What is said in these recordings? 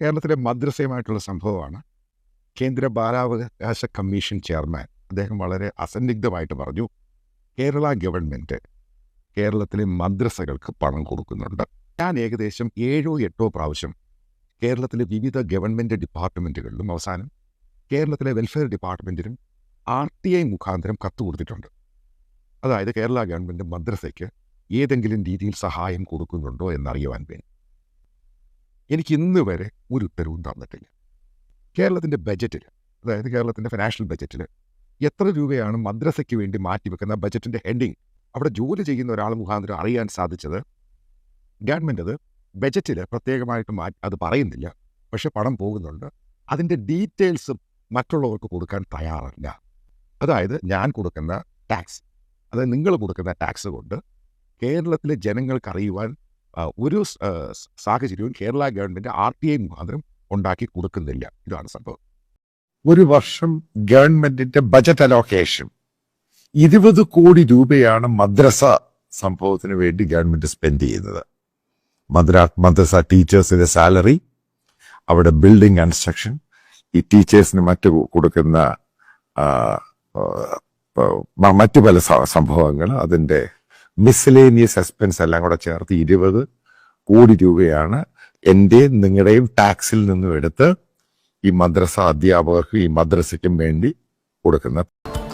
കേരളത്തിലെ മദ്രസയുമായിട്ടുള്ള സംഭവമാണ്. കേന്ദ്ര ബാലാവകാശ കമ്മീഷൻ ചെയർമാൻ അദ്ദേഹം വളരെ അസന്നിഗ്ധമായിട്ട് പറഞ്ഞു, കേരള ഗവൺമെൻറ് കേരളത്തിലെ മദ്രസകൾക്ക് പണം കൊടുക്കുന്നുണ്ട്. ഞാൻ ഏകദേശം 7-8 പ്രാവശ്യം കേരളത്തിലെ വിവിധ ഗവൺമെൻറ് ഡിപ്പാർട്ട്മെൻറ്റുകളിലും അവസാനം കേരളത്തിലെ വെൽഫെയർ ഡിപ്പാർട്ട്മെൻറ്റിനും RTI മുഖാന്തരം കത്ത് കൊടുത്തിട്ടുണ്ട്. അതായത് കേരള ഗവൺമെൻറ് മദ്രസയ്ക്ക് ഏതെങ്കിലും രീതിയിൽ സഹായം കൊടുക്കുന്നുണ്ടോ എന്നറിയുവാൻ വേണ്ടി. എനിക്ക് ഇന്ന് വരെ ഒരു ഉത്തരവും തന്നിട്ടില്ല. കേരളത്തിൻ്റെ ബജറ്റിൽ, അതായത് കേരളത്തിൻ്റെ ഫിനാൻഷ്യൽ ബജറ്റിൽ എത്ര രൂപയാണ് മദ്രസയ്ക്ക് വേണ്ടി മാറ്റിവെക്കുന്ന ബജറ്റിൻ്റെ ഹെഡിങ് അവിടെ ജോലി ചെയ്യുന്ന ഒരാൾ മുഖാന്തരം അറിയാൻ സാധിച്ചത്, ഗവൺമെൻറ് അത് ബജറ്റിൽ പ്രത്യേകമായിട്ട് അത് പറയുന്നില്ല, പക്ഷെ പണം പോകുന്നുണ്ട്. അതിൻ്റെ ഡീറ്റെയിൽസ് മറ്റുള്ളവർക്ക് കൊടുക്കാൻ തയ്യാറല്ല. അതായത് ഞാൻ കൊടുക്കുന്ന ടാക്സ്, അതായത് നിങ്ങൾ കൊടുക്കുന്ന ടാക്സ് കൊണ്ട് കേരളത്തിലെ ജനങ്ങൾക്ക് അറിയുവാൻ ഒരു സാഹചര്യവും കേരള ഗവൺമെൻറ് RTI മുഖാന്തരം ഉണ്ടാക്കി കൊടുക്കുന്നില്ല. ഇതാണ് സംഭവം. ഒരു വർഷം ഗവൺമെന്റിന്റെ ബജറ്റ് അലോക്കേഷൻ 20 കോടി രൂപയാണ് മദ്രസ സംഭവത്തിന് വേണ്ടി ഗവൺമെന്റ് സ്പെൻഡ് ചെയ്യുന്നത്. മദ്രസ ടീച്ചേഴ്സിന്റെ സാലറി, അവിടെ ബിൽഡിംഗ് കൺസ്ട്രക്ഷൻ, ഈ ടീച്ചേഴ്സിന് മറ്റു കൊടുക്കുന്ന മറ്റു പല സംഭവങ്ങൾ, അതിൻ്റെ മിസ്ലേനിയസ് എക്സ്പെൻസ് എല്ലാം കൂടെ ചേർത്ത് 20 കോടി രൂപയാണ് എൻ്റെയും നിങ്ങളുടെയും ടാക്സിൽ നിന്നും എടുത്ത് ഈ മദ്രസ അധ്യാപകർക്കും ഈ മദ്രസയ്ക്കും വേണ്ടി കൊടുക്കുന്നത്.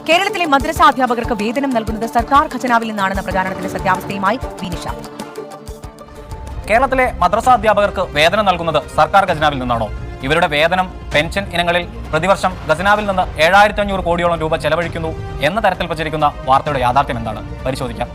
കേരളത്തിലെ മദ്രസ അധ്യാപകർക്ക് വേതനം നൽകുന്നത് സർക്കാർ ഖജനാവിൽ നിന്നാണെന്ന പ്രചാരണത്തിന്റെ സത്യാവസ്ഥയുമായി വിനിഷ. കേരളത്തിലെ മദ്രസ അധ്യാപകർക്ക് വേതനം നൽകുന്നത് സർക്കാർ ഖജനാവിൽ നിന്നാണോ? ഇവരുടെ വേതനം, പെൻഷൻ ഇനങ്ങളിൽ പ്രതിവർഷം ഖജനാവിൽ നിന്ന് 7500 കോടിയോളം രൂപ ചെലവഴിക്കുന്നു എന്ന തരത്തിൽ പ്രചരിക്കുന്ന വാർത്തയുടെ യാഥാർത്ഥ്യം എന്താണ്? പരിശോധിക്കാം.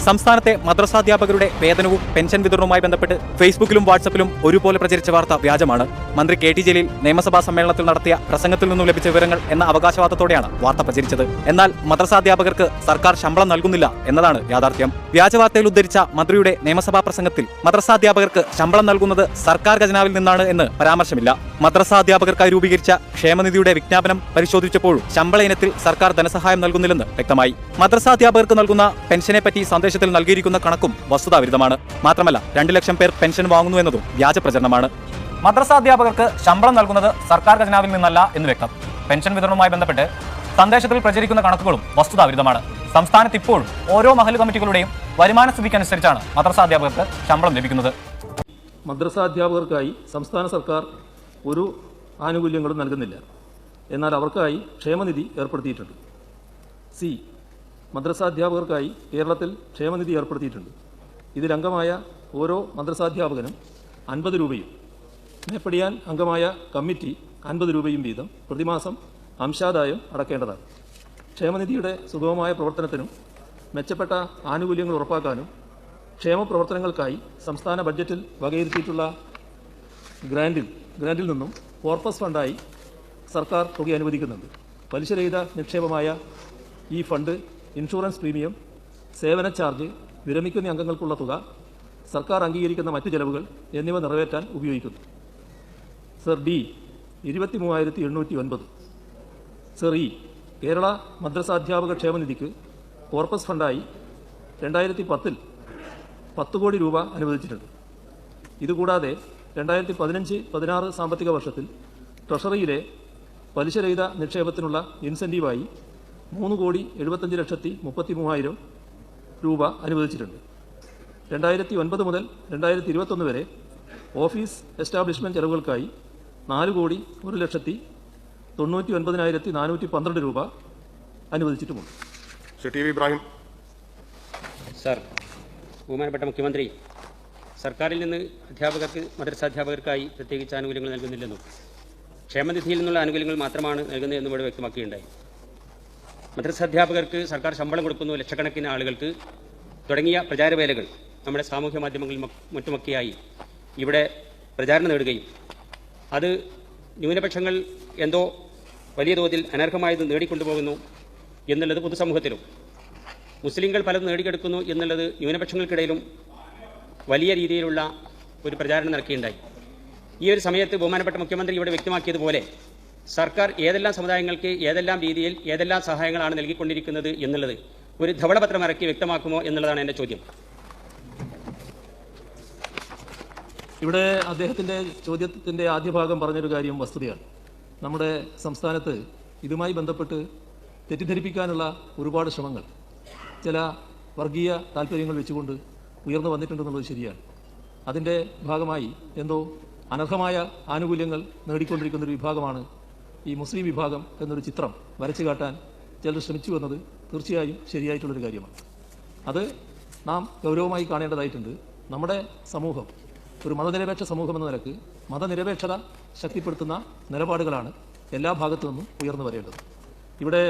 സംസ്ഥാനത്തെ മദ്രസാധ്യാപകരുടെ വേതനവും പെൻഷൻ വിതരണവുമായി ബന്ധപ്പെട്ട് ഫേസ്ബുക്കിലും വാട്സപ്പിലും ഒരുപോലെ പ്രചരിച്ച വാർത്ത വ്യാജമാണ്. മന്ത്രി KT ജലീൽ നിയമസഭാ സമ്മേളനത്തിൽ നടത്തിയ പ്രസംഗത്തിൽ നിന്നും ലഭിച്ച വിവരങ്ങൾ എന്ന അവകാശവാദത്തോടെയാണ് വാർത്ത പ്രചരിച്ചത്. എന്നാൽ മദ്രസാധ്യാപകർക്ക് സർക്കാർ ശമ്പളം നൽകുന്നില്ല എന്നതാണ് യാഥാർത്ഥ്യം. വ്യാജവാർത്തയിൽ ഉദ്ധരിച്ച മന്ത്രിയുടെ നിയമസഭാ പ്രസംഗത്തിൽ മദ്രസാധ്യാപകർക്ക് ശമ്പളം നൽകുന്നത് സർക്കാർ ഖജനാവിൽ നിന്നാണ് എന്ന് പരാമർശമില്ല. മദ്രസാധ്യാപകർക്കായി രൂപീകരിച്ച ക്ഷേമനിധിയുടെ വിജ്ഞാപനം പരിശോധിച്ചപ്പോഴും ശമ്പള ഇനത്തിൽ സർക്കാർ ധനസഹായം നൽകുന്നില്ലെന്ന് വ്യക്തമായി. മദ്രസാധ്യാപകർക്ക് നൽകുന്ന പെൻഷനെപ്പറ്റി സന്ദേശത്തിൽ നൽകിയിരിക്കുന്ന കണക്കും വസ്തുതാവിരുദ്ധമാണ്. മാത്രമല്ല 2 ലക്ഷം പേർ പെൻഷൻ വാങ്ങുന്നു എന്നതും വ്യാജ പ്രചരണമാണ്. മദ്രസാധ്യാപകർക്ക് ശമ്പളം നൽകുന്നത് സർക്കാർ ഖജനാവിൽ നിന്നല്ല എന്ന് വ്യക്തം. പെൻഷൻ വിതരണവുമായി ബന്ധപ്പെട്ട് സന്ദേശത്തിൽ പ്രചരിക്കുന്ന കണക്കുകളും വസ്തുതാവിരുദ്ധമാണ്. സംസ്ഥാനത്ത് ഇപ്പോഴും ഓരോ മഹല്ല് കമ്മിറ്റികളുടെയും വരുമാന സ്ഥിതിക്കനുസരിച്ചാണ് മദ്രസാധ്യാപകർക്ക് ശമ്പളം ലഭിക്കുന്നത്. മദ്രസാധ്യാപകർക്കായി സംസ്ഥാന സർക്കാർ ഒരു ആനുകൂല്യങ്ങളും നൽകുന്നില്ല. എന്നാൽ അവർക്കായി ക്ഷേമനിധി ഏർപ്പെടുത്തിയിട്ടുണ്ട്. മദ്രസാധ്യാപകർക്കായി കേരളത്തിൽ ക്ഷേമനിധി ഏർപ്പെടുത്തിയിട്ടുണ്ട്. ഇതിലംഗമായ ഓരോ മദ്രസാധ്യാപകനും 50 രൂപയും മേപ്പടിയാൻ അംഗമായ കമ്മിറ്റി 50 രൂപയും വീതം പ്രതിമാസം അംശാദായം അടക്കേണ്ടതാണ്. ക്ഷേമനിധിയുടെ സുഗമമായ പ്രവർത്തനത്തിനും മെച്ചപ്പെട്ട ആനുകൂല്യങ്ങൾ ഉറപ്പാക്കാനും ക്ഷേമപ്രവർത്തനങ്ങൾക്കായി സംസ്ഥാന ബഡ്ജറ്റിൽ വകയിരുത്തിയിട്ടുള്ള ഗ്രാൻഡിൽ നിന്നും കോർപ്പസ് ഫണ്ടായി സർക്കാർ തുക അനുവദിക്കുന്നുണ്ട്. പലിശരഹിത നിക്ഷേപമായ ഈ ഫണ്ട് ഇൻഷുറൻസ് പ്രീമിയം, സേവന ചാർജ്, വിരമിക്കുന്ന അംഗങ്ങൾക്കുള്ള തുക, സർക്കാർ അംഗീകരിക്കുന്ന മറ്റ് ചെലവുകൾ എന്നിവ നിറവേറ്റാൻ ഉപയോഗിക്കുന്നു. Sir D 23,809. Sir E Kerala മദ്രസാധ്യാപക ക്ഷേമനിധിക്ക് കോർപ്പസ് ഫണ്ടായി 2010 10 കോടി രൂപ അനുവദിച്ചിട്ടുണ്ട്. ഇതുകൂടാതെ 2015-16 സാമ്പത്തിക വർഷത്തിൽ ട്രഷറിയിലെ പലിശരഹിത നിക്ഷേപത്തിനുള്ള ഇൻസെൻറ്റീവായി 3,75,33,000 രൂപ അനുവദിച്ചിട്ടുണ്ട്. 2009 മുതൽ 2021 വരെ ഓഫീസ് എസ്റ്റാബ്ലിഷ്മെൻറ്റ് ചെലവുകൾക്കായി 4,01,99,412 രൂപ അനുവദിച്ചിട്ടുമുണ്ട്. TV ഇബ്രാഹിം. സർ, ബഹുമാനപ്പെട്ട മുഖ്യമന്ത്രി, സർക്കാരിൽ നിന്ന് മദ്രസാധ്യാപകർക്കായി പ്രത്യേകിച്ച് ആനുകൂല്യങ്ങൾ നൽകുന്നില്ലെന്നും ക്ഷേമനിധിയിൽ നിന്നുള്ള ആനുകൂല്യങ്ങൾ മാത്രമാണ് നൽകുന്നതെന്നും ഇവിടെ വ്യക്തമാക്കുകയുണ്ടായി. മദ്രസാധ്യാപകർക്ക് സർക്കാർ ശമ്പളം കൊടുക്കുന്നു, ലക്ഷക്കണക്കിന് ആളുകൾക്ക് തുടങ്ങിയ പ്രചാരവേലകൾ നമ്മുടെ സാമൂഹ്യ മാധ്യമങ്ങളിൽ മറ്റുമൊക്കെയായി ഇവിടെ പ്രചാരണം നേടുകയും അത് ന്യൂനപക്ഷങ്ങൾ എന്തോ വലിയ തോതിൽ അനർഹമായത് നേടിക്കൊണ്ടുപോകുന്നു എന്നുള്ളത് പൊതുസമൂഹത്തിലും, മുസ്ലിങ്ങൾ പലതും നേടിയെടുക്കുന്നു എന്നുള്ളത് ന്യൂനപക്ഷങ്ങൾക്കിടയിലും വലിയ രീതിയിലുള്ള ഒരു പ്രചാരണം നടക്കുകയുണ്ടായി. ഈ ഒരു സമയത്ത് ബഹുമാനപ്പെട്ട മുഖ്യമന്ത്രി ഇവിടെ വ്യക്തമാക്കിയതുപോലെ സർക്കാർ ഏതെല്ലാം സമുദായങ്ങൾക്ക് ഏതെല്ലാം രീതിയിൽ ഏതെല്ലാം സഹായങ്ങളാണ് നൽകിക്കൊണ്ടിരിക്കുന്നത് എന്നുള്ളത് ഒരു ധവളപത്രം ഇറക്കി വ്യക്തമാക്കുമോ എന്നുള്ളതാണ് എൻ്റെ ചോദ്യം. ഇവിടെ അദ്ദേഹത്തിൻ്റെ ചോദ്യത്തിൻ്റെ ആദ്യ ഭാഗം പറഞ്ഞൊരു കാര്യം വസ്തുതയാണ്. നമ്മുടെ സംസ്ഥാനത്ത് ഇതുമായി ബന്ധപ്പെട്ട് തെറ്റിദ്ധരിപ്പിക്കാനുള്ള ഒരുപാട് ശ്രമങ്ങൾ ചില വർഗീയ താല്പര്യങ്ങൾ വെച്ചുകൊണ്ട് ഉയർന്നു വന്നിട്ടുണ്ടെന്നുള്ളത് ശരിയാണ്. അതിൻ്റെ ഭാഗമായി എന്തോ അനർഹമായ ആനുകൂല്യങ്ങൾ നേടിക്കൊണ്ടിരിക്കുന്നൊരു വിഭാഗമാണ് ഈ മുസ്ലിം വിഭാഗം എന്നൊരു ചിത്രം വരച്ചു കാട്ടാൻ ചിലർ ശ്രമിച്ചു എന്നത് തീർച്ചയായും ശരിയായിട്ടുള്ളൊരു കാര്യമാണ്. അത് നാം ഗൗരവമായി കാണേണ്ടതായിട്ടുണ്ട്. നമ്മുടെ സമൂഹം ഒരു മതനിരപേക്ഷ സമൂഹം എന്ന നിലക്ക് മതനിരപേക്ഷത ശക്തിപ്പെടുത്തുന്ന നിലപാടുകളാണ് എല്ലാ ഭാഗത്തു നിന്നും ഉയർന്നു വരേണ്ടത്. ഇവിടെ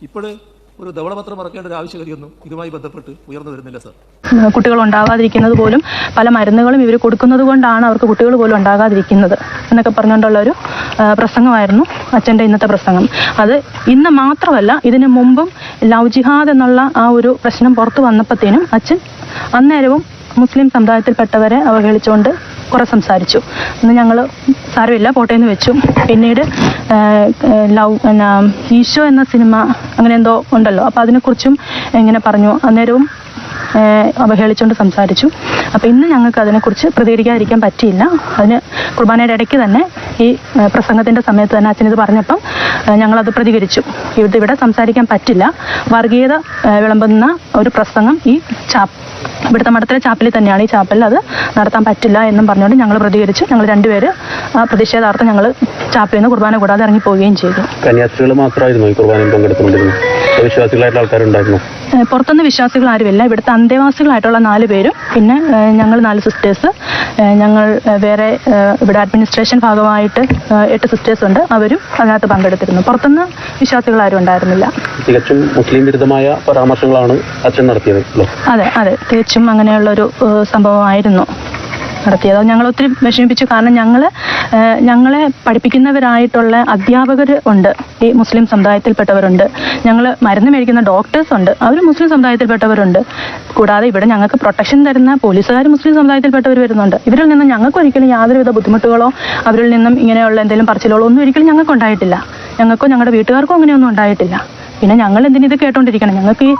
ഇപ്പോഴ് ഒരു ധവളപത്രം ഇറക്കേണ്ട ഒരു ആവശ്യകതയൊന്നും ഇതുമായി ബന്ധപ്പെട്ട് ഉയർന്നു വരുന്നില്ല സർ. കുട്ടികൾ ഉണ്ടാകാതിരിക്കുന്നത് പോലും പല മരുന്നുകളും ഇവർ കൊടുക്കുന്നത് കൊണ്ടാണ് അവർക്ക് കുട്ടികൾ പോലും ഉണ്ടാകാതിരിക്കുന്നത് എന്നൊക്കെ പറഞ്ഞുകൊണ്ടുള്ളൊരു പ്രസംഗമായിരുന്നു അച്ഛൻ്റെ ഇന്നത്തെ പ്രസംഗം. അത് ഇന്ന് മാത്രമല്ല, ഇതിനു മുമ്പും ലവ് ജിഹാദ് എന്നുള്ള ആ ഒരു പ്രശ്നം പുറത്തു വന്നപ്പോഴത്തേനും അച്ഛൻ അന്നേരവും മുസ്ലിം സമുദായത്തിൽപ്പെട്ടവരെ അവഹേളിച്ചുകൊണ്ട് കുറെ സംസാരിച്ചു. അന്ന് ഞങ്ങൾ സാരമില്ല പോട്ടേന്ന് വെച്ചു. പിന്നീട് ഈശോ എന്ന സിനിമ അങ്ങനെ എന്തോ ഉണ്ടല്ലോ, അപ്പോൾ അതിനെക്കുറിച്ചും ഇങ്ങനെ പറഞ്ഞു. അന്നേരവും അവഹേളിച്ചുകൊണ്ട് സംസാരിച്ചു. അപ്പോൾ ഇന്ന് ഞങ്ങൾക്ക് അതിനെക്കുറിച്ച് പ്രതികരിക്കാതിരിക്കാൻ പറ്റിയില്ല. അതിന് കുർബാനയുടെ ഇടയ്ക്ക് തന്നെ ഈ പ്രസംഗത്തിൻ്റെ സമയത്ത് തന്നെ അച്ഛനിത് പറഞ്ഞപ്പം ഞങ്ങളത് പ്രതികരിച്ചു. ഇവിടെ സംസാരിക്കാൻ പറ്റില്ല, വർഗീയത വിളമ്പുന്ന ഒരു പ്രസംഗം ഈ ഇവിടുത്തെ മഠത്തിലെ ചാപ്പലിൽ തന്നെയാണ്, ഈ ചാപ്പലിൽ അത് നടത്താൻ പറ്റില്ല എന്നും പറഞ്ഞുകൊണ്ട് ഞങ്ങൾ പ്രതികരിച്ചു. ഞങ്ങൾ രണ്ടുപേര് ആ പ്രതിഷേധാർത്ഥം ഞങ്ങൾ ചാപ്പലിൽ നിന്ന് കുർബാന കൂടാതെ ഇറങ്ങിപ്പോവുകയും ചെയ്തു. കന്യാസ്ത്രീകൾ മാത്രമായിരുന്നു ഈ കുർബാനയിൽ പങ്കെടുത്തുകൊണ്ടിരുന്നത്? വിശ്വാസികളായിട്ടുള്ള ആൾക്കാരുണ്ടായിരുന്നു? പുറത്തുനിന്ന് വിശ്വാസികൾ ആരുമില്ല. ഇവിടുത്തെ അന്തേവാസികളായിട്ടുള്ള 4 പേരും പിന്നെ ഞങ്ങൾ 4 സിസ്റ്റേഴ്സ്, ഞങ്ങൾ വേറെ ഇവിടെ അഡ്മിനിസ്ട്രേഷൻ ഭാഗമായിട്ട് 8 സിസ്റ്റേഴ്സ് ഉണ്ട്, അവരും അതിനകത്ത് പങ്കെടുത്തിരുന്നു. പുറത്തുനിന്ന് വിശ്വാസികൾ ആരും ഉണ്ടായിരുന്നില്ല. തികച്ചും മുസ്ലിം വിരുദ്ധമായ പരാമർശങ്ങളാണ് അച്ഛൻ നടത്തിയത്? അതെ അതെ, തികച്ചും അങ്ങനെയുള്ളൊരു സംഭവമായിരുന്നു നടത്തിയത്. ഞങ്ങൾ ഒത്തിരി വിഷമിപ്പിച്ചു. കാരണം ഞങ്ങളെ പഠിപ്പിക്കുന്നവരായിട്ടുള്ള അധ്യാപകർ ഉണ്ട്, ഈ മുസ്ലിം സമുദായത്തിൽപ്പെട്ടവരുണ്ട്. ഞങ്ങൾ മരുന്ന് മേടിക്കുന്ന ഡോക്ടേഴ്സ് ഉണ്ട്, അവർ മുസ്ലിം സമുദായത്തിൽപ്പെട്ടവരുണ്ട്. കൂടാതെ ഇവിടെ ഞങ്ങൾക്ക് പ്രൊട്ടക്ഷൻ തരുന്ന പോലീസുകാർ മുസ്ലിം സമുദായത്തിൽപ്പെട്ടവർ വരുന്നുണ്ട്. ഇവരിൽ നിന്നും ഞങ്ങൾക്ക് ഒരിക്കലും യാതൊരുവിധ ബുദ്ധിമുട്ടുകളോ അവരിൽ നിന്നും ഇങ്ങനെയുള്ള എന്തെങ്കിലും പറച്ചിലുകളോ ഒന്നും ഒരിക്കലും ഞങ്ങൾക്ക് ഉണ്ടായിട്ടില്ല. ഞങ്ങൾക്കോ ഞങ്ങളുടെ വീട്ടുകാർക്കോ അങ്ങനെയൊന്നും ഉണ്ടായിട്ടില്ല. പിന്നെ ഞങ്ങൾ എന്തിനിത് കേട്ടോണ്ടിരിക്കണം? ഞങ്ങൾക്ക് ഈ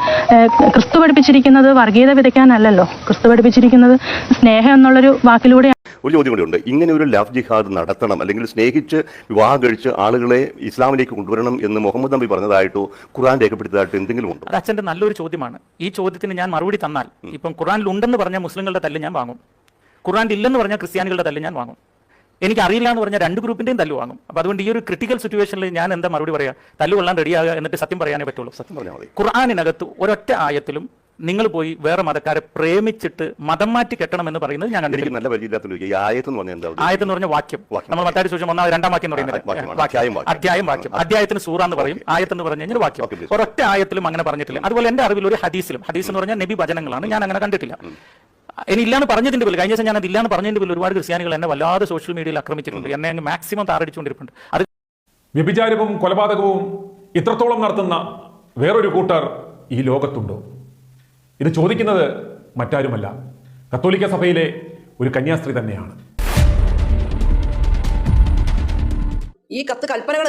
ക്രിസ്തു പഠിപ്പിച്ചിരിക്കുന്നത് വർഗീയത വിതയ്ക്കാനല്ലല്ലോ. ക്രിസ്തു പഠിപ്പിച്ചിരിക്കുന്നത് സ്നേഹം എന്നുള്ളൊരു വാക്കിലൂടെ. ഒരു ചോദ്യം കൂടി ഉണ്ട്. ഇങ്ങനെ ഒരു ലവ് ജിഹാദ് നടത്തണം, അല്ലെങ്കിൽ സ്നേഹിച്ച് വിവാഹം കഴിച്ച് ആളുകളെ ഇസ്ലാമിലേക്ക് കൊണ്ടുവരണം എന്ന് മുഹമ്മദ് നബി പറഞ്ഞതായിട്ടോ ഖുർആൻ രേഖപ്പെടുത്തിയതായിട്ടോ എന്തെങ്കിലും ഉണ്ടോ? അത് അച്ഛൻ്റെ നല്ലൊരു ചോദ്യമാണ്. ഈ ചോദ്യത്തിന് ഞാൻ മറുപടി തന്നാൽ, ഇപ്പം ഖുർആനിൽ ഉണ്ടെന്ന് പറഞ്ഞ മുസ്ലിങ്ങളുടെ തല്ല് ഞാൻ വാങ്ങും, ഖുർആനിൽ ഇല്ലെന്ന് പറഞ്ഞ ക്രിസ്ത്യാനികളുടെ തല്ല് ഞാൻ വാങ്ങും, എനിക്ക് അറിയില്ല എന്ന് പറഞ്ഞാൽ 2 ഗ്രൂപ്പിൻ്റെയും തല്ല് വാങ്ങും. അപ്പോൾ അതുകൊണ്ട് ഈ ഒരു ക്രിട്ടിക്കൽ സിറ്റുവേഷനിൽ ഞാൻ എന്താ മറുപടി പറയുക? തല്ലുകൊള്ളാൻ റെഡിയാകുക, എന്നിട്ട് സത്യം പറയാനേ പറ്റുള്ളൂ. സത്യം പറഞ്ഞാൽ മതി. ഖുർആനിനകത്ത് ഒരൊറ്റ ആയത്തിലും നിങ്ങൾ പോയി വേറെ മതക്കാരെ പ്രേമിച്ചിട്ട് മതം മാറ്റി കെട്ടണം എന്ന് പറയുന്നത് ഞാൻ കണ്ടിട്ടില്ല. നല്ല പരിചയമില്ലാത്ത ആയത്തെന്ന് പറഞ്ഞ വാക്യം, നമ്മൾ മത്തായി സുവിശേഷം 1-2 വാക്യം എന്ന് പറയുന്നത് അധ്യായം വാക്യം, അധ്യായത്തിന് സൂറ എന്ന് പറയും, ആയത്തെന്ന് പറഞ്ഞു കഴിഞ്ഞാൽ വാക്യം. ഒരൊറ്റ ആയത്തിലും അങ്ങനെ പറഞ്ഞിട്ടില്ല. അതുപോലെ എൻ്റെ അറിവിൽ ഒരു ഹദീസ് എന്ന് പറഞ്ഞാൽ നബി വചനങ്ങളാണ്, ഞാൻ അങ്ങനെ കണ്ടിട്ടില്ല. ഇനി ഇല്ലാന്ന് പറഞ്ഞതിന്റെ പേരിൽ, കഴിഞ്ഞ ദിവസം ഞാൻ അതില്ലാന്ന് പറഞ്ഞതിന്റെ പേരിൽ ഒരുപാട് ക്രിസ്ത്യാനികൾ എന്നെ വല്ലാതെ സോഷ്യൽ മീഡിയയിൽ ആക്രമിച്ചിട്ടുണ്ട്, എന്നെ അങ്ങ് മാക്സിമം താറടിച്ചുകൊണ്ടിരിപ്പുണ്ട്. അത് വ്യഭിചാരവും കൊലപാതകവും ഇത്രത്തോളം നടത്തുന്ന വേറൊരു കൂട്ടർ ഈ ലോകത്തുണ്ടോ? ഇത് ചോദിക്കുന്നത് മറ്റാരുമല്ല, കത്തോലിക്ക സഭയിലെ ഒരു കന്യാസ്ത്രീ തന്നെയാണ്. ഈ 10 കൽപ്പനകൾ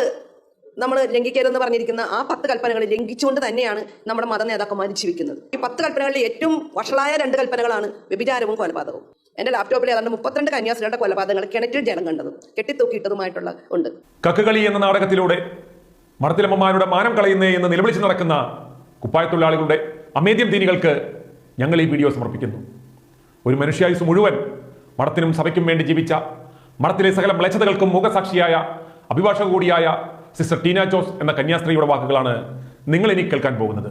നമ്മൾ ലംഘിക്കരുതെന്ന് പറഞ്ഞിരിക്കുന്ന ആ 10 കൽപ്പനകൾ ലംഘിച്ചുകൊണ്ട് തന്നെയാണ് നമ്മുടെ മത നേതാക്കന്മാർ ജീവിക്കുന്നത്. ഈ 10 കൽപ്പനകളിൽ ഏറ്റവും വഷളായ 2 കൽപ്പനകളാണ് വ്യഭിചാരവും കൊലപാതകവും. എൻ്റെ ലാപ്ടോപ്പിൽ ഏതാണ്ട് 32 കന്യാസ്ത്രീകളുടെ കൊലപാതകങ്ങൾ കിണറ്റിൽ ജലം കണ്ടതും കെട്ടിത്തൂക്കിയിട്ടതുമായിട്ടുള്ള ഉണ്ട്. കക്കുകളി എന്ന നാടകത്തിലൂടെ മഠത്തിലമ്മമാരുടെ മാനം കളയുന്നേ എന്ന് നിലവിളിച്ച് നടക്കുന്ന കുപ്പായത്തൊഴിലാളികളുടെ അമേദ്യം ദീനികൾക്ക് ഞങ്ങൾ ഈ വീഡിയോ സമർപ്പിക്കുന്നു. ഒരു മനുഷ്യായുസ് മുഴുവൻ മഠത്തിനും സഭയ്ക്കും വേണ്ടി ജീവിച്ച, മഠത്തിലെ സകല മ്ലേച്ഛതകൾക്കും മൂകസാക്ഷിയായ, അഭിഭാഷക കൂടിയായ സിസ്റ്റർ ടീന ജോസ് എന്ന കന്യാസ്ത്രീയുടെ വാക്കുകളാണ് നിങ്ങൾ ഇനി കേൾക്കാൻ പോകുന്നത്.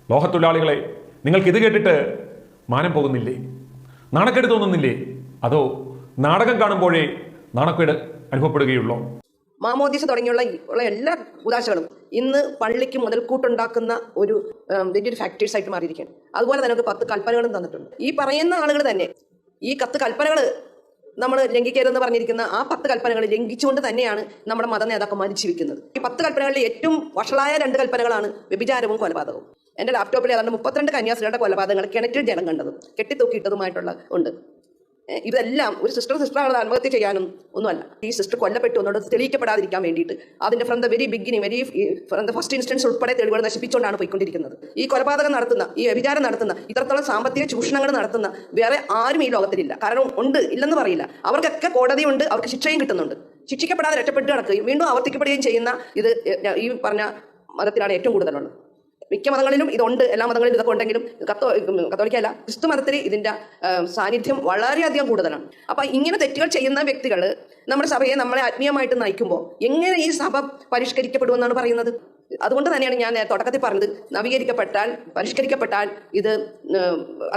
ലോഹത്തൊഴിലാളികളെ, നിങ്ങൾക്ക് ഇത് കേട്ടിട്ട് മാനം പോകുന്നില്ലേ? നാണക്കേട് തോന്നുന്നില്ലേ? അതോ നാടകം കാണുമ്പോഴേ നാണക്കേട് അനുഭവപ്പെടുകയുള്ളോ? മാമോദീസ തുടങ്ങിയുള്ള എല്ലാ ഉദാശകളും ഇന്ന് പള്ളിക്ക് മുതൽക്കൂട്ടുണ്ടാക്കുന്ന ഒരു വലിയൊരു ഫാക്ടേഴ്സ് ആയിട്ട് മാറിയിരിക്കുകയാണ്. അതുപോലെ തന്നെ 10 കൽപ്പനകളും തന്നിട്ടുണ്ട്. ഈ പറയുന്ന ആളുകൾ തന്നെ ഈ 10 കൽപ്പനകൾ നമ്മൾ ലംഘിക്കരുതെന്ന് പറഞ്ഞിരിക്കുന്ന ആ 10 കൽപ്പനകൾ ലംഘിച്ചുകൊണ്ട് തന്നെയാണ് നമ്മുടെ മത നേതാക്കന്മാർ ജീവിക്കുന്നത്. ഈ 10 കൽപ്പനകളിൽ ഏറ്റവും വഷളായ 2 കൽപ്പനകളാണ് വ്യഭിചാരവും കൊലപാതകവും. എൻ്റെ ലാപ്ടോപ്പിൽ ഏതാണ്ട് 32 കന്യാസ്ത്രീകളുടെ കൊലപാതകങ്ങൾ കിണറ്റിൽ ജലം കണ്ടതും കെട്ടിത്തൂക്കിയിട്ടതുമായിട്ടുള്ള ഉണ്ട്. ഇതെല്ലാം ഒരു സിസ്റ്ററാണ് ആത്മഹത്യ ചെയ്യാനും ഒന്നുമല്ല. ഈ സിസ്റ്റർ കൊല്ലപ്പെട്ടു എന്നോട് തെളിയിക്കപ്പെടാതിരിക്കാൻ വേണ്ടിയിട്ട് അതിന്റെ from the very beginning from the first instance ഉൾപ്പെടെ തെളിവുകൾ നശിപ്പിച്ചുകൊണ്ടാണ് പോയിക്കൊണ്ടിരിക്കുന്നത്. ഈ കൊലപാതകം നടത്തുന്ന, ഈ വ്യഭിചാരം നടത്തുന്ന, ഇത്രത്തോളം സാമ്പത്തിക ചൂഷണങ്ങൾ നടത്തുന്ന വേറെ ആരും ഈ ലോകത്തിലില്ല. കാരണം ഉണ്ട്, ഇല്ലെന്ന് പറയില്ല. അവർക്കൊക്കെ കോടതിയുണ്ട്, അവർക്ക് ശിക്ഷയും കിട്ടുന്നുണ്ട്. ശിക്ഷിക്കപ്പെടാതെ രക്ഷപ്പെട്ട് നടക്കുകയും വീണ്ടും ആവർത്തിക്കപ്പെടുകയും ചെയ്യുന്ന ഇത് ഈ പറഞ്ഞ മതത്തിലാണ് ഏറ്റവും കൂടുതലുള്ളത്. മിക്ക മതങ്ങളിലും ഇതുണ്ട്, എല്ലാ മതങ്ങളിലും ഇതൊക്കെ ഉണ്ടെങ്കിലും കത്തോലിക്കല്ല, ക്രിസ്തു മതത്തിൽ ഇതിന്റെ സാന്നിധ്യം വളരെയധികം കൂടുതലാണ്. അപ്പൊ ഇങ്ങനെ തെറ്റുകൾ ചെയ്യുന്ന വ്യക്തികൾ നമ്മുടെ സഭയെ നമ്മളെ ആത്മീയമായിട്ട് നയിക്കുമ്പോൾ എങ്ങനെ ഈ സഭ പരിഷ്കരിക്കപ്പെടുമെന്നാണ് പറയുന്നത്? അതുകൊണ്ട് തന്നെയാണ് ഞാൻ തുടക്കത്തിൽ പറഞ്ഞത്, നവീകരിക്കപ്പെട്ടാൽ, പരിഷ്കരിക്കപ്പെട്ടാൽ ഇത്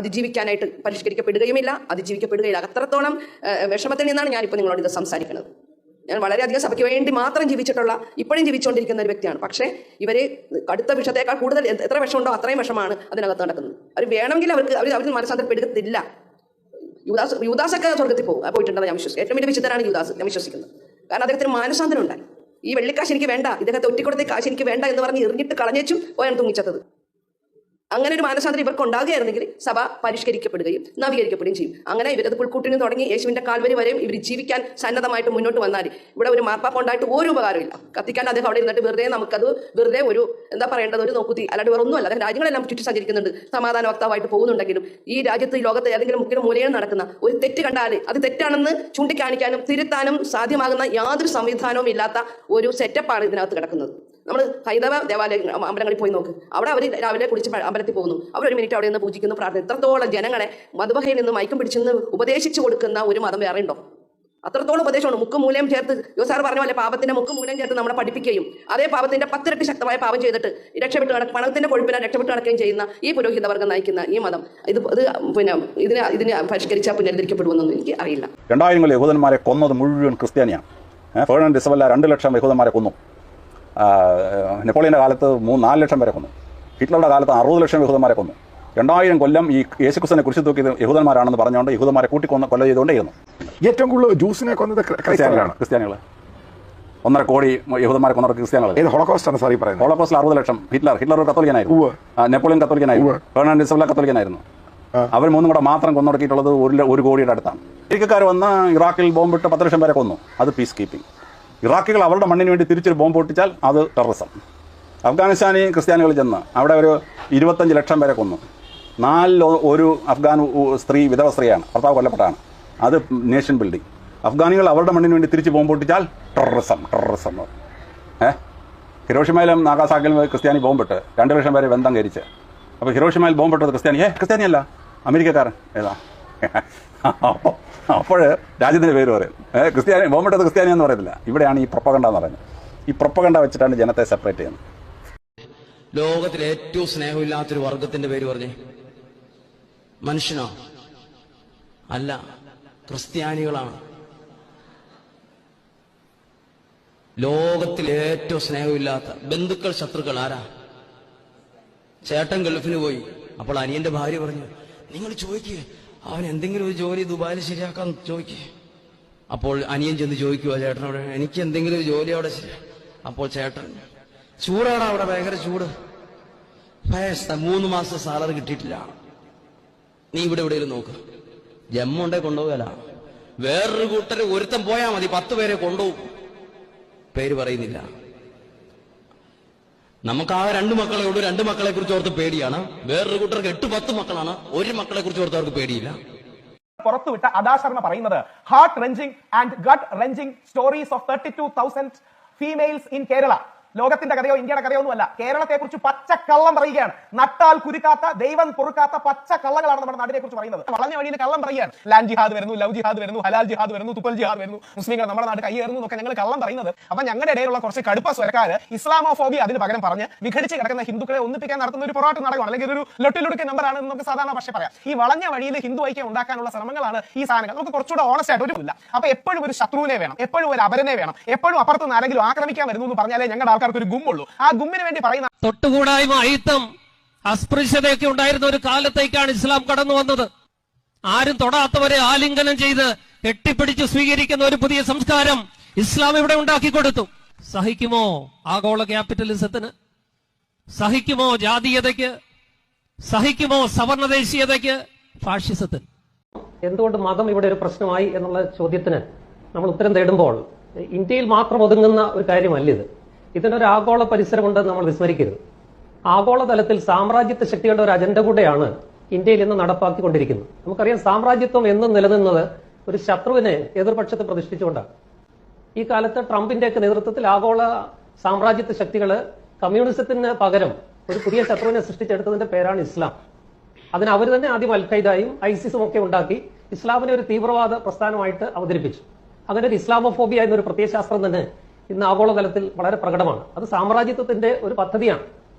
അതിജീവിക്കാനായിട്ട് പരിഷ്കരിക്കപ്പെടുകയുമില്ല, അതിജീവിക്കപ്പെടുകയില്ല. അത്രത്തോളം വിഷമത്തിൽ നിന്നാണ് ഞാനിപ്പോൾ നിങ്ങളോട് ഇത് സംസാരിക്കുന്നത്. ഞാൻ വളരെയധികം സഭയ്ക്ക് വേണ്ടി മാത്രം ജീവിച്ചിട്ടുള്ള, ഇപ്പോഴും ജീവിച്ചുകൊണ്ടിരിക്കുന്ന ഒരു വ്യക്തിയാണ്. പക്ഷേ ഇവര് കടുത്ത വിഷത്തേക്കാൾ കൂടുതൽ എത്ര വിഷമുണ്ടോ അത്രയും വിഷമാണ് അതിനകത്ത് നടക്കുന്നത്. അവർ വേണമെങ്കിൽ അവർ മനസ്സാന്തരപ്പെടുത്തില്ല. യുദാസൊക്കെ സ്വർഗത്തിൽ പോയിട്ടുണ്ടെന്ന് ഞാൻ വിശ്വസിക്കും. ഏറ്റവും വലിയ വിശുദ്ധനാണ് യുദാസ്, ഞാൻ വിശ്വസിക്കുന്നത്. കാരണം അദ്ദേഹത്തിന് മാനസാന്തരം ഉണ്ടായി. ഈ വെള്ളിക്കാശ് എനിക്ക് വേണ്ട, ഇദ്ദേഹത്തെ ഒറ്റിക്കൊടുത്ത കാശ് എനിക്ക് വേണ്ട എന്ന് പറഞ്ഞ് എറിഞ്ഞിട്ട് കളഞ്ഞേച്ചു പോയാണ് തൂങ്ങിച്ചത്. അങ്ങനെ ഒരു മാനസാന്തരം ഇവർക്ക് ഉണ്ടാകുകയായിരുന്നെങ്കിൽ സഭ പരിഷ്കരിക്കപ്പെടുകയും നവീകരിക്കപ്പെടുകയും ചെയ്യും. അങ്ങനെ ഇവരത് പുൽക്കൂട്ടിൽ നിന്ന് തുടങ്ങി യേശുവിന്റെ കാൽവരി വരെയും ഇവർ ജീവിക്കാൻ സന്നദ്ധമായിട്ട് മുന്നോട്ട് വന്നാൽ ഇവിടെ ഒരു മാർപ്പാപ്പ ഉണ്ടായിട്ട് ഒരു ഉപകാരമില്ല. കത്തിക്കാൻ അദ്ദേഹം അവിടെ ഇരുന്നിട്ട് വെറുതെ നമുക്കത് വെറുതെ ഒരു എന്താ പറയേണ്ടത്, ഒരു നോക്കുത്തി, അല്ലാണ്ട് വേറെ ഒന്നുമല്ല. അദ്ദേഹം രാജ്യങ്ങളെല്ലാം ചുറ്റി സഞ്ചരിക്കുന്നുണ്ട്, സമാധാന വക്താവായിട്ട് പോകുന്നുണ്ടെങ്കിലും ഈ രാജ്യത്ത്, ഈ ലോകത്ത് ഏതെങ്കിലും മുക്കിലും മൂലയിൽ നടക്കുന്ന ഒരു തെറ്റ് കണ്ടാൽ അത് തെറ്റാണെന്ന് ചൂണ്ടിക്കാണിക്കാനും തിരുത്താനും സാധ്യമാകുന്ന യാതൊരു സംവിധാനവും ഇല്ലാത്ത ഒരു സെറ്റപ്പാണ് ഇതിനകത്ത് കിടക്കുന്നത്. നമ്മൾ ഹൈന്ദവ ദേവാലയ അമ്പലങ്ങളിൽ പോയി നോക്ക്, അവിടെ അവർ രാവിലെ കുളിച്ച് അമ്പലത്തിൽ പോകുന്നു, അവർ ഒരു മിനിറ്റ് അവിടെ നിന്ന് പൂജിക്കുന്നു, പ്രാർത്ഥന. ഇത്രത്തോളം ജനങ്ങളെ മതവഹയിൽ നിന്ന് മയക്കം പിടിച്ചെന്ന് ഉപദേശിച്ചു കൊടുക്കുന്ന ഒരു മതം വേറെ ഉണ്ടോ? അത്രത്തോളം ഉപദേശമാണ്. മുക്കുമൂലം ചേർത്ത്, യോസാർ പറഞ്ഞ പോലെ പാപത്തിന്റെ മുക്കുമൂലം ചേർത്ത് നമ്മളെ പഠിപ്പിക്കുകയും അതേ പാപത്തിന്റെ 10 ഇരട്ടി ശക്തമായ പാപം ചെയ്തിട്ട് രക്ഷപ്പെട്ട് പണത്തിന്റെ കൊഴുപ്പിനെ രക്ഷപ്പെട്ട് നടക്കുകയും ചെയ്യുന്ന ഈ പുരോഹിതവർഗം നയിക്കുന്ന ഈ മതം ഇത് പിന്നെ ഇതിനെ പരിഷ്കരിച്ചാൽ പുനരുദ്ധരിക്കപ്പെടുമെന്നൊന്നും എനിക്ക് അറിയില്ല. 2000 യഹൂദന്മാരെ കൊന്നത് മുഴുവൻ ക്രിസ്ത്യാനിയാണ്. ഫെർണാണ്ടോ ഇസബെല്ല 2 ലക്ഷം യഹൂദന്മാരെ കൊന്നു. നെപ്പോളിയന്റെ കാലത്ത് 4 ലക്ഷം പേരെ കൊന്നു. ഹിറ്റ്ലറുടെ കാലത്ത് 60 ലക്ഷം യഹൂദന്മാരെ കൊന്നു. 2000 കൊല്ലം ഈ യേശുക്രിസ്തുവിനെ കുറിച്ച് തൂക്കിയത് യഹൂദന്മാരാണെന്ന് പറഞ്ഞുകൊണ്ട് യഹൂദന്മാരെ കൊല ചെയ്തുകൊണ്ടേയിരുന്നു. ഏറ്റവും കൂടുതൽ ജൂസിനെ കൊന്നത് ക്രിസ്ത്യാനികളാണ്. 1.5 കോടി യഹൂദന്മാരെ കൊന്നത് ക്രിസ്ത്യാനികൾ. ഹോളോകോസ്റ്റ് ആണ് സാർ ഈ പറയുന്നത്. ഹോളോകോസ്റ്റിൽ 60 ലക്ഷം. ഹിറ്റ്ലർ കത്തോലിക്കനായിരുന്നു, നെപ്പോളിയൻ കത്തോലിക്കനായിരുന്നു, ഫെർണാണ്ടോ ഇസബെല്ല കത്തോലിക്കനായിരുന്നു. അവർ മൂന്നും കൂടെ മാത്രം കൊന്നൊടുക്കിയിട്ടുള്ളത് 1 കോടിയുടെ അടുത്താണ്. അമേരിക്കക്കാർ വന്ന് ഇറാഖിൽ ബോംബിട്ട് 10 ലക്ഷം പേരെ കൊന്നു. അത് പീസ് കീപ്പിംഗ്. ഇറാഖികൾ അവരുടെ മണ്ണിന് വേണ്ടി തിരിച്ചൊരു ബോംബ് പൊട്ടിച്ചാൽ അത് ടെററിസം. അഫ്ഗാനിസ്ഥാനി ക്രിസ്ത്യാനികൾ ചെന്ന് അവിടെ ഒരു 25 ലക്ഷം പേരെ കൊന്നു. 1 അഫ്ഗാൻ സ്ത്രീ വിധവ സ്ത്രീയാണ്, ഭർത്താവ് കൊല്ലപ്പെട്ടാണ്. അത് നേഷൻ ബിൽഡിംഗ്. അഫ്ഗാനികൾ അവരുടെ മണ്ണിന് വേണ്ടി തിരിച്ച് ബോംബ് പൊട്ടിച്ചാൽ ടെററിസം. ഹിരോഷിമയിലും നാഗാസാക്കിലും ക്രിസ്ത്യാനി ബോംബിട്ട് 2 ലക്ഷം പേരെ ബന്ധം കരിച്ച്. അപ്പോൾ ഹിരോഷിമയിൽ ബോംബിട്ടത് ക്രിസ്ത്യാനിയല്ല, അമേരിക്കക്കാരൻ. ഏതാ? അപ്പോൾ രാജ്യത്തിൻ്റെ പേര് പറയും. ക്രിസ്ത്യാനി ബോംബിട്ടത് ക്രിസ്ത്യാനി എന്ന് പറയത്തില്ല. ഇവിടെയാണ് ഈ പ്രൊപ്പഗണ്ട എന്ന് പറയുന്നത്. ഈ പ്രൊപ്പഗണ്ട വെച്ചിട്ടാണ് ജനത്തെ സെപ്പറേറ്റ് ചെയ്യുന്നത്. ലോകത്തിലെ ഏറ്റവും സ്നേഹമില്ലാത്തൊരു വർഗത്തിന്റെ പേര് പറഞ്ഞേ. മനുഷ്യനോ? അല്ല, ക്രിസ്ത്യാനികളാണ്. ലോകത്തിലെ ഏറ്റവും സ്നേഹമില്ലാത്ത ബന്ധുക്കൾ, ശത്രുക്കൾ ആരാ? ചേട്ടൻ ഗൾഫിന് പോയി. അപ്പോൾ അനിയന്റെ ഭാര്യ പറഞ്ഞു, നിങ്ങൾ ചോദിക്കുക, അവൻ എന്തെങ്കിലും ഒരു ജോലി ദുബായിൽ ശരിയാക്കാൻ ചോദിക്കുക. അപ്പോൾ അനിയൻ ചെന്ന് ചോദിക്കുക ചേട്ടനോട്, എനിക്ക് എന്തെങ്കിലും ഒരു ജോലി അവിടെ ശരിയാ. അപ്പോൾ ചേട്ടൻ, ചൂടാണ് അവിടെ, ഭയങ്കര ചൂട്, 3 മാസം സാലറി കിട്ടിയിട്ടില്ല, നീ ഇവിടെ എവിടെയും നോക്ക്, ജമ്മുണ്ടേ കൊണ്ടുപോകല. വേറൊരു കൂട്ടർ ഒരുത്തം പോയാൽ മതി, 10 പേരെ കൊണ്ടുപോകും. പേര് പറയുന്നില്ല. നമുക്ക് ആ 2 മക്കളെ ഉള്ളൂ. 2 മക്കളെ കുറിച്ച് ഓർത്ത് പേടിയാണ്. വേറൊരു കൂട്ടർക്ക് 8-10 മക്കളാണ്. ഒരു മക്കളെ കുറിച്ച് ഓർത്ത് അവർക്ക് പേടിയില്ല. പുറത്തുവിട്ട അദാശർമ്മ പറയുന്നത്, heart റെഞ്ചിങ് and gut റെഞ്ചിങ് stories of 32,000 females in Kerala. ലോകത്തിന്റെ കഥയോ ഇന്ത്യയുടെ കഥയോ ഒന്നുമല്ല. കേരളത്തെ കുറിച്ച് പച്ചക്കള്ളം പറയുകയാണ്. നട്ടാൽ കുരുക്കാത്ത, ദൈവം പൊറുക്കാത്ത പച്ചക്കള്ളങ്ങളാണ് നമ്മുടെ നാടിനെ കുറിച്ച് പറയുന്നത്. വളഞ്ഞ വഴിയിൽ കള്ളം പറയുകയാണ്. ലാൻഡ് ജിഹാദ് വരുന്നു, ലവ് ജിഹാദ് വരുന്നു, ഹലാൽ ജിഹാദ് വരുന്നു, തുപ്പൽ ജിഹാദ് വരുന്നു, മുസ്ലിങ്ങൾ നമ്മുടെ നാട് കയ്യേറുന്നു എന്നൊക്കെ ഞങ്ങൾ കള്ളം പറയുന്നത്. അപ്പൊ ഞങ്ങളുടെ ഇടയിലുള്ള കുറച്ച് കടുപ്പ സ്വരക്കാര് ഇസ്ലാമോഫോബി അതിന് പകരം പറഞ്ഞ് വിഘടിച്ച് കിടക്കുന്ന ഹിന്ദുക്കളെ ഒന്നിപ്പിക്കാൻ നടത്തുന്ന ഒരു പോരാട്ട നാടകമാണ്, അല്ലെങ്കിൽ ഒരു ലൊട്ടിലൊടുക്ക നമ്പറാണ് നമുക്ക് സാധാരണ പക്ഷേ പറയാം. ഈ വളഞ്ഞ വഴിയിൽ ഹിന്ദു ഐക്യം ഉണ്ടാക്കാനുള്ള ശ്രമങ്ങളാണ് ഈ സാധനങ്ങൾ. നമുക്ക് കുറച്ചുകൂടെ ഓണസ്റ്റ് ആയിട്ട് ഒരു ഇല്ല. അപ്പൊ എപ്പോഴും ഒരു ശത്രുവിനെ വേണം, എപ്പോഴും ഒരു അപരനെ വേണം, എപ്പോഴും അപ്പുറത്ത് നിന്ന് ആരെങ്കിലും ആക്രമിക്കാൻ വരുന്നു എന്ന് പറഞ്ഞാലേ ഞങ്ങളുടെ ആൾക്കാർക്ക് ഒരു ഗുമ്മുള്ളൂ. ആ ഗുമ്മിന് വേണ്ടി പറയുന്ന തൊട്ടുകൂടായ്മ, അയിത്തം, അസ്പൃശ്യതയൊക്കെ ഉണ്ടായിരുന്ന ഒരു കാലത്തേക്കാണ് ഇസ്ലാം കടന്നു വന്നത്. ആരും തൊടാത്തവരെ ആലിംഗനം ചെയ്ത് കെട്ടിപ്പിടിച്ച് സ്വീകരിക്കുന്ന ഒരു പുതിയ സംസ്കാരം ഇസ്ലാം ഇവിടെ ഉണ്ടാക്കി കൊടുത്തു. സഹിക്കുമോ ആഗോള ക്യാപിറ്റലിസത്തിന്? സഹിക്കുമോ ജാതീയതയ്ക്ക്? സഹിക്കുമോ സവർണദേശീയതയ്ക്ക്? ഫാഷിസത്തിന്? എന്തുകൊണ്ട് മതം ഇവിടെ ഒരു പ്രശ്നമായി എന്നുള്ള ചോദ്യത്തിന് നമ്മൾ ഉത്തരം തേടുമ്പോൾ ഇന്ത്യയിൽ മാത്രം ഒതുങ്ങുന്ന ഒരു കാര്യമല്ല ഇത്. ഇതിനൊരു ആഗോള പരിസരമുണ്ടെന്ന് നമ്മൾ വിസ്മരിക്കരുത്. ആഗോളതലത്തിൽ സാമ്രാജ്യത്വ ശക്തികളുടെ ഒരു അജണ്ട കൂടെയാണ് ഇന്ത്യയിൽ ഇന്ന് നടപ്പാക്കിക്കൊണ്ടിരിക്കുന്നത്. നമുക്കറിയാം, സാമ്രാജ്യത്വം എന്നും നിലനിന്നത് ഒരു ശത്രുവിനെ എതിർപക്ഷത്ത് പ്രതിഷ്ഠിച്ചുകൊണ്ടാണ്. ഈ കാലത്ത് ട്രംപിന്റെയൊക്കെ നേതൃത്വത്തിൽ ആഗോള സാമ്രാജ്യത്വ ശക്തികൾ കമ്മ്യൂണിസത്തിന് പകരം ഒരു പുതിയ ശത്രുവിനെ സൃഷ്ടിച്ചെടുത്തതിന്റെ പേരാണ് ഇസ്ലാം. അതിന് അവർ തന്നെ ആദ്യം അൽഖൈദയും ഐസിസും ഒക്കെ ഉണ്ടാക്കി ഇസ്ലാമിനെ ഒരു തീവ്രവാദ പ്രസ്ഥാനമായിട്ട് അവതരിപ്പിച്ചു. അങ്ങനെ ഒരു ഇസ്ലാമോഫോബിയ എന്നൊരു പ്രത്യയശാസ്ത്രം തന്നെ ഇന്ന് ആഗോളതലത്തിൽ വളരെ പ്രകടമാണ്. അത് സാമ്രാജ്യത്വത്തിന്റെ ഒരു പദ്ധതിയാണ്.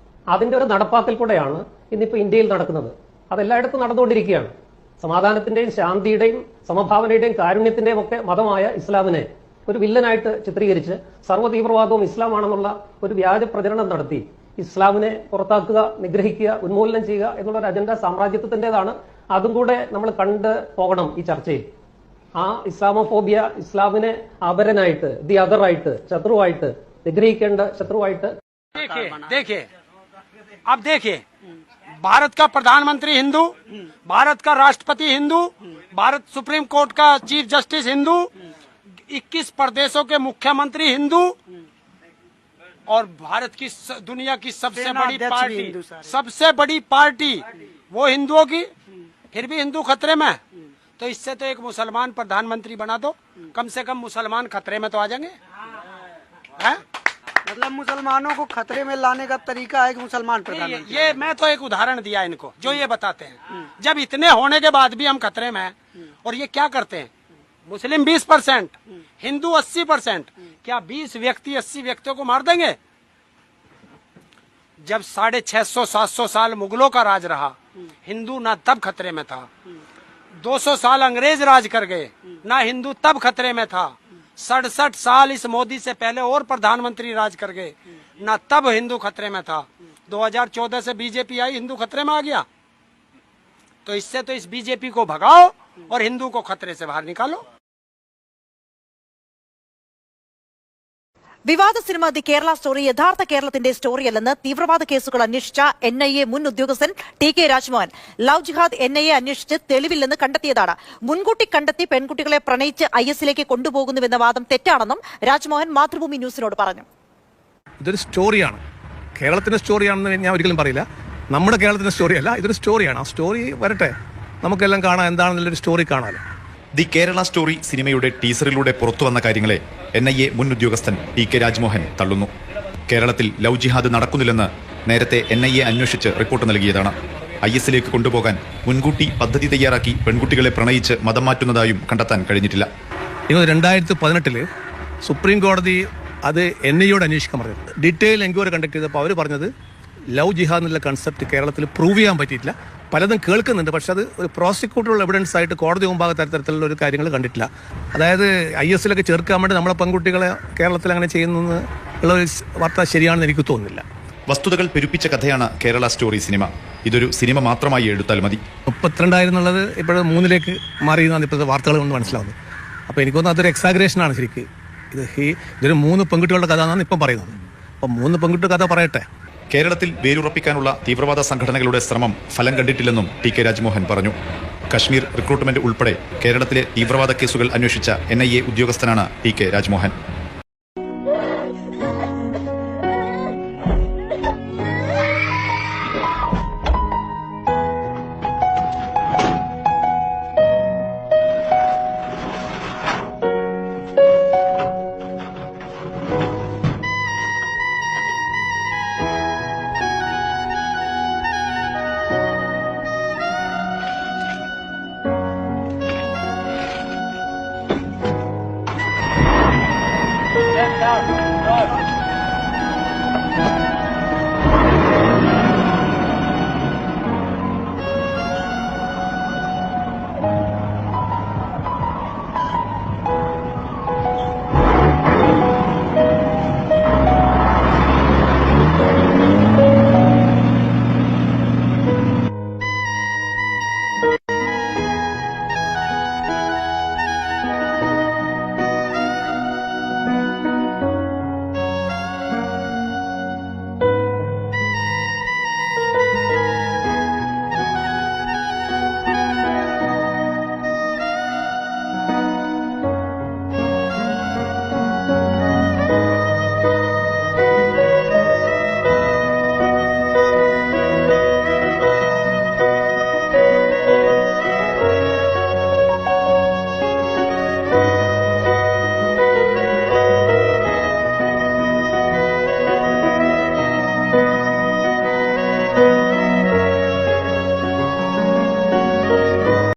അതിന്റെ ഒരു നടപ്പാക്കൽ കൂടെയാണ് ഇന്നിപ്പോ ഇന്ത്യയിൽ നടക്കുന്നത്. അതെല്ലായിടത്തും നടന്നുകൊണ്ടിരിക്കുകയാണ്. സമാധാനത്തിന്റെയും ശാന്തിയുടെയും സമഭാവനയുടെയും കാരുണ്യത്തിന്റെയും ഒക്കെ മതമായ ഇസ്ലാമിനെ ഒരു വില്ലനായിട്ട് ചിത്രീകരിച്ച് സർവ്വ തീവ്രവാദവും ഇസ്ലാമാണെന്നുള്ള ഒരു വ്യാജ പ്രചരണം നടത്തി ഇസ്ലാമിനെ പുറത്താക്കുക, നിഗ്രഹിക്കുക, ഉന്മൂലനം ചെയ്യുക എന്നുള്ള ഒരു അജണ്ട സാമ്രാജ്യത്വത്തിന്റേതാണ്. അതും കൂടെ നമ്മൾ കണ്ട് പോകണം ഈ ചർച്ചയിൽ. ആ ഇസ്ലാമോഫോബിയ, ഇസ്ലാമിനെ അപരനായിട്ട്, ദി അതറായിട്ട്, ശത്രുവായിട്ട്, നിഗ്രഹിക്കേണ്ട ശത്രുവായിട്ട്. अब देखिए, भारत का प्रधानमंत्री हिंदू, भारत का राष्ट्रपति हिंदू, भारत सुप्रीम कोर्ट का चीफ जस्टिस हिंदू, 21 प्रदेशों के मुख्यमंत्री हिंदू, और भारत की दुनिया की सबसे बड़ी पार्टी वो हिंदुओं की, फिर भी हिंदू खतरे में। तो इससे तो एक मुसलमान प्रधानमंत्री बना दो, कम से कम मुसलमान खतरे में तो आ जाएंगे। मतलब मुसलमानों को खतरे में लाने का तरीका है कि मुसलमान प्रधानमंत्री। ये मैं तो एक उदाहरण दिया इनको, जो ये बताते हैं जब इतने होने के बाद भी हम खतरे में हैं। और ये क्या करते हैं, मुस्लिम 20%, हिंदू 80%, क्या 20 व्यक्ति 80 व्यक्तियों को मार देंगे? जब 650-700 साल मुगलों का राज रहा, हिंदू ना तब खतरे में था। 200 साल अंग्रेज राज कर गए, ना हिंदू तब खतरे में था। 67 साल इस मोदी से पहले और प्रधानमंत्री राज कर गए, ना तब हिंदू खतरे में था। 2014 से बीजेपी आई, हिंदू खतरे में आ गया। तो इससे तो इस बीजेपी को भगाओ और हिंदू को खतरे से बाहर निकालो। വിവാദ സിനിമ ദി കേരള സ്റ്റോറി യഥാർത്ഥ കേരളത്തിന്റെ സ്റ്റോറിയല്ലെന്ന് തീവ്രവാദ കേസുകൾ അന്വേഷിച്ച NIA മുൻ ഉദ്യോഗസ്ഥൻ TK രാജ്മോഹൻ. ലവ് ജിഹാദ് NIA അന്വേഷിച്ച് തെളിവില്ലെന്ന് കണ്ടെത്തിയതാണ്. മുൻകൂട്ടി കണ്ടെത്തി പെൺകുട്ടികളെ പ്രണയിച്ച് IS-ലേക്ക് കൊണ്ടുപോകുന്നുവെന്ന വാദം തെറ്റാണെന്നും രാജ്മോഹൻ മാതൃഭൂമി ന്യൂസിനോട് പറഞ്ഞു. ഇതൊരു സ്റ്റോറിയാണ്, കേരളത്തിന്റെ സ്റ്റോറിയാണെന്ന് ഞാൻ ഒരിക്കലും പറയില്ല. നമ്മുടെ കേരളത്തിന്റെ സ്റ്റോറിയല്ല, ഇതൊരു സ്റ്റോറിയാണ്. ആ സ്റ്റോറി വരട്ടെ, നമുക്കെല്ലാം കാണാം, എന്താണെന്നുള്ളൊരു സ്റ്റോറി കാണാമല്ലോ. ദി കേരള സ്റ്റോറി സിനിമയുടെ ടീസറിലൂടെ പുറത്തുവന്ന കാര്യങ്ങളെ NIA മുൻ ഉദ്യോഗസ്ഥൻ TK രാജ്മോഹൻ തള്ളുന്നു. കേരളത്തിൽ ലവ് ജിഹാദ് നടക്കുന്നില്ലെന്ന് നേരത്തെ NIA അന്വേഷിച്ച് റിപ്പോർട്ട് നൽകിയതാണ്. IS-ലേക്ക് കൊണ്ടുപോകാൻ മുൻകൂട്ടി പദ്ധതി തയ്യാറാക്കി പെൺകുട്ടികളെ പ്രണയിച്ച് മതം മാറ്റുന്നതായും കണ്ടെത്താൻ കഴിഞ്ഞിട്ടില്ല. 2018 സുപ്രീം കോടതി അത് NIA-യോട് അന്വേഷിക്കാൻ പറഞ്ഞു. ഡീറ്റെയിൽ എൻക്വയറി കണ്ടക്ട് ചെയ്തപ്പോൾ അവർ പറഞ്ഞത് ലവ് ജിഹാദ് എന്നുള്ള കൺസെപ്റ്റ് കേരളത്തിൽ പ്രൂവ് ചെയ്യാൻ പറ്റിയിട്ടില്ല. പലതും കേൾക്കുന്നുണ്ട്, പക്ഷെ അത് ഒരു പ്രോസിക്യൂട്ടറുള്ള എവിഡൻസ് ആയിട്ട് കോടതി മുമ്പാകെ തരത്തിലുള്ള ഒരു കാര്യങ്ങൾ കണ്ടിട്ടില്ല. അതായത് IS-ലേക്ക് ചേർക്കാൻ വേണ്ടി നമ്മളെ പെൺകുട്ടികളെ കേരളത്തിൽ അങ്ങനെ ചെയ്യുന്ന ഉള്ള ഒരു വാർത്ത ശരിയാണെന്ന് എനിക്ക് തോന്നുന്നില്ല. വസ്തുതകൾ പെരുപ്പിച്ച കഥയാണ് കേരള സ്റ്റോറി സിനിമ. ഇതൊരു സിനിമ മാത്രമായി എടുത്താൽ മതി. 32 എന്നുള്ളത് ഇപ്പോഴും 3 മാറിയെന്നാണ് ഇപ്പോഴത്തെ വാർത്തകൾ കൊണ്ട് മനസ്സിലാവുന്നത്. അപ്പോൾ എനിക്ക് തോന്നുന്നു അതൊരു എക്സാഗ്രേഷനാണ് ശരിക്ക്. ഇതൊരു 3 പെൺകുട്ടികളുടെ കഥ എന്നാണ് ഇപ്പം പറയുന്നത്. അപ്പം 3 പെൺകുട്ടികളുടെ കഥ പറയട്ടെ. കേരളത്തിൽ വേരുറപ്പിക്കാനുള്ള തീവ്രവാദ സംഘടനകളുടെ ശ്രമം ഫലം കണ്ടിട്ടില്ലെന്നും TK രാജ്മോഹൻ പറഞ്ഞു. കശ്മീർ റിക്രൂട്ട്മെന്റ് ഉൾപ്പെടെ കേരളത്തിലെ തീവ്രവാദ കേസുകൾ അന്വേഷിച്ച NIA ഉദ്യോഗസ്ഥനാണ് TK രാജ്മോഹൻ. Get down.